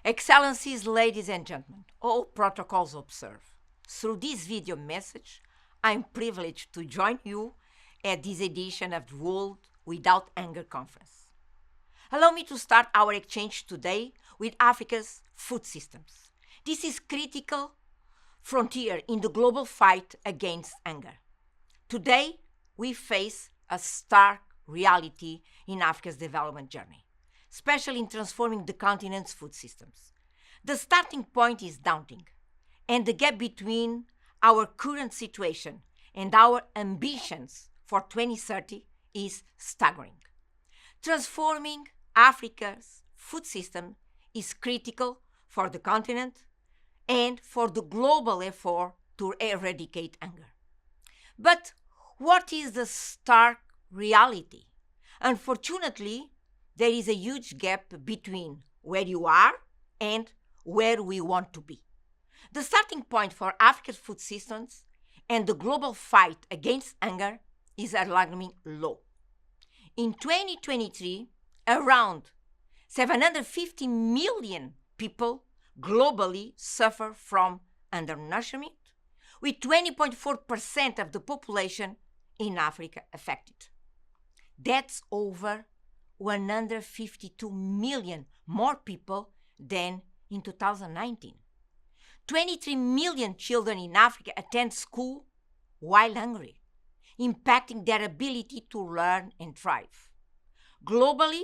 Excellencies, ladies and gentlemen, all protocols observed. Through this video message, I'm privileged to join you at this edition of the World Without Hunger Conference. Allow me to start our exchange today with Africa's food systems. This is critical frontier in the global fight against hunger. Today, we face a stark reality in Africa's development journey, especially in transforming the continent's food systems. The starting point is daunting, and the gap between our current situation and our ambitions for 2030 is staggering. Transforming Africa's food system is critical for the continent and for the global effort to eradicate hunger. But what is the stark reality? Unfortunately, there is a huge gap between where you are and where we want to be. The starting point for Africa's food systems and the global fight against hunger is alarmingly low. In 2023, around 750 million people globally suffer from undernourishment, with 20.4% of the population in Africa affected. That's over 152 million more people than in 2019. 23 million children in Africa attend school while hungry, impacting their ability to learn and thrive. Globally,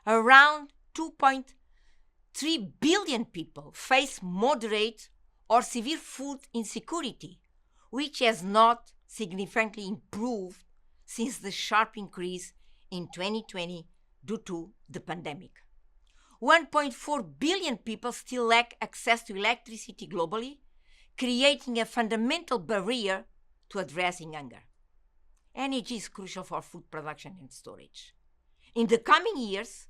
around 2.3 billion people face moderate or severe food insecurity, which has not significantly improved since the sharp increase in 2020 due to the pandemic. 1.4 billion people still lack access to electricity globally, creating a fundamental barrier to addressing hunger. Energy is crucial for food production and storage. In the coming years,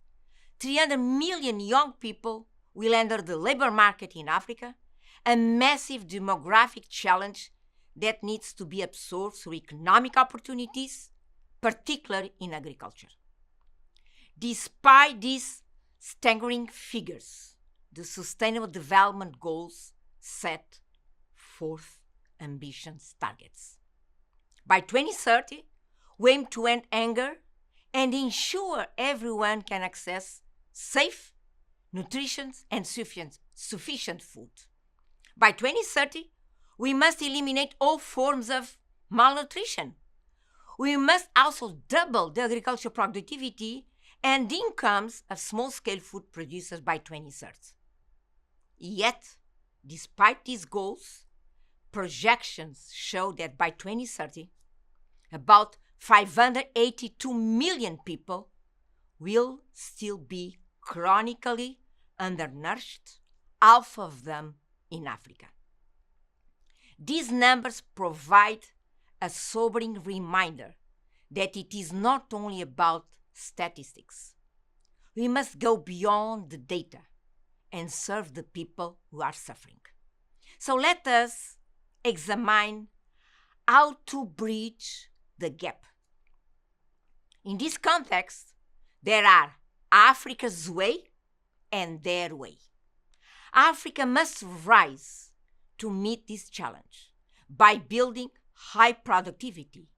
300 million young people will enter the labor market in Africa, a massive demographic challenge that needs to be absorbed through economic opportunities, particularly in agriculture. Despite these staggering figures, the Sustainable Development Goals set forth ambitious targets. By 2030, we aim to end hunger and ensure everyone can access safe, nutritious, and sufficient food. By 2030, we must eliminate all forms of malnutrition. We must also double the agricultural productivity and incomes of small-scale food producers by 2030. Yet, despite these goals, projections show that by 2030, about 582 million people will still be chronically undernourished, half of them in Africa. These numbers provide a sobering reminder that it is not only about statistics. We must go beyond the data and serve the people who are suffering. So let us examine how to bridge the gap. In this context, there are Africa's way and their way. Africa must rise to meet this challenge by building high productivity,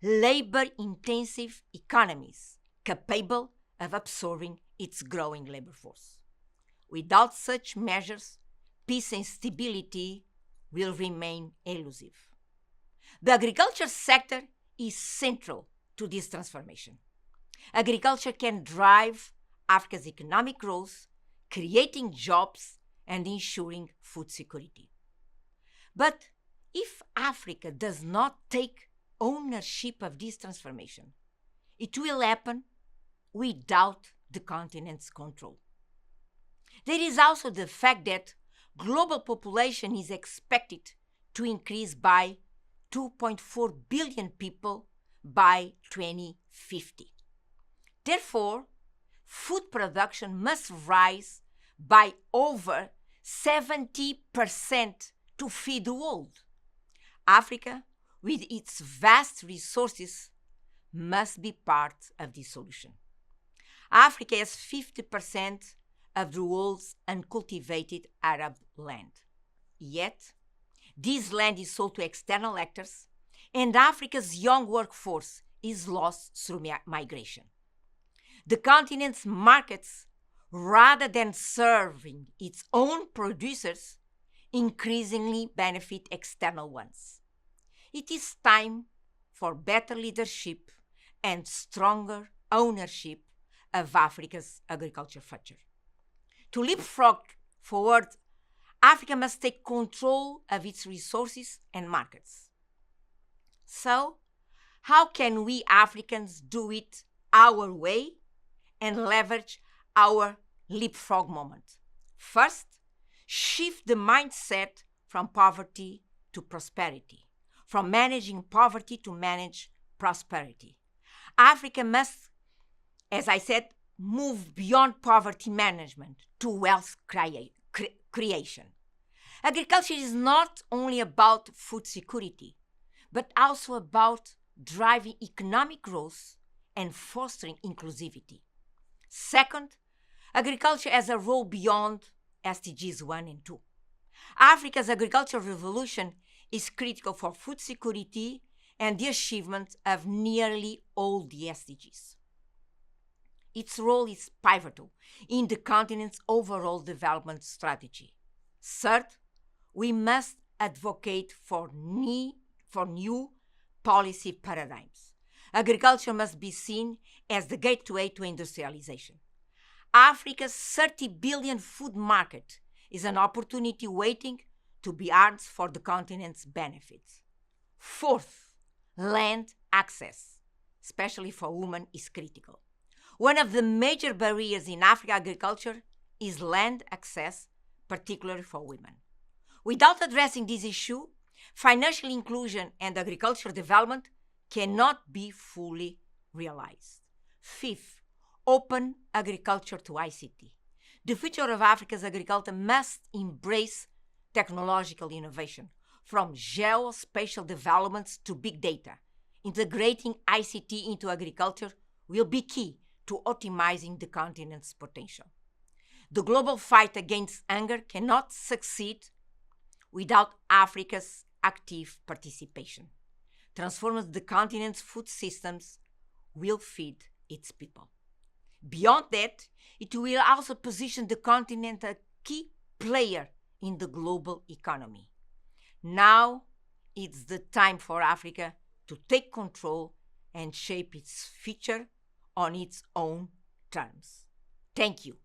labor-intensive economies capable of absorbing its growing labor force. Without such measures, peace and stability will remain elusive. The agriculture sector is central to this transformation. Agriculture can drive Africa's economic growth, creating jobs and ensuring food security. But if Africa does not take ownership of this transformation, it will happen without the continent's control. There is also the fact that global population is expected to increase by 2.4 billion people by 2050. Therefore, food production must rise by over 70% to feed the world. Africa, with its vast resources, must be part of the solution. Africa has 50% of the world's uncultivated Arab land. Yet, this land is sold to external actors, and Africa's young workforce is lost through migration. The continent's markets, rather than serving its own producers, increasingly benefit external ones. It is time for better leadership and stronger ownership of Africa's agriculture future. To leapfrog forward, Africa must take control of its resources and markets. So, how can we Africans do it our way and leverage our leapfrog moment? First, shift the mindset from poverty to prosperity, from managing poverty to manage prosperity. Africa must, as I said, move beyond poverty management to wealth creation. Agriculture is not only about food security, but also about driving economic growth and fostering inclusivity. Second, agriculture has a role beyond SDGs 1 and 2. Africa's agricultural revolution is critical for food security and the achievement of nearly all the SDGs. Its role is pivotal in the continent's overall development strategy. Third, we must advocate for new policy paradigms. Agriculture must be seen as the gateway to industrialization. Africa's 30 billion food market is an opportunity waiting to be harnessed for the continent's benefits. Fourth, land access, especially for women, is critical. One of the major barriers in African agriculture is land access, particularly for women. Without addressing this issue, financial inclusion and agricultural development cannot be fully realized. Fifth, open agriculture to ICT. The future of Africa's agriculture must embrace technological innovation, from geospatial developments to big data. Integrating ICT into agriculture will be key to optimizing the continent's potential. The global fight against hunger cannot succeed without Africa's active participation. Transforming the continent's food systems will feed its people. Beyond that, it will also position the continent a key player in the global economy. Now it's the time for Africa to take control and shape its future on its own terms. Thank you.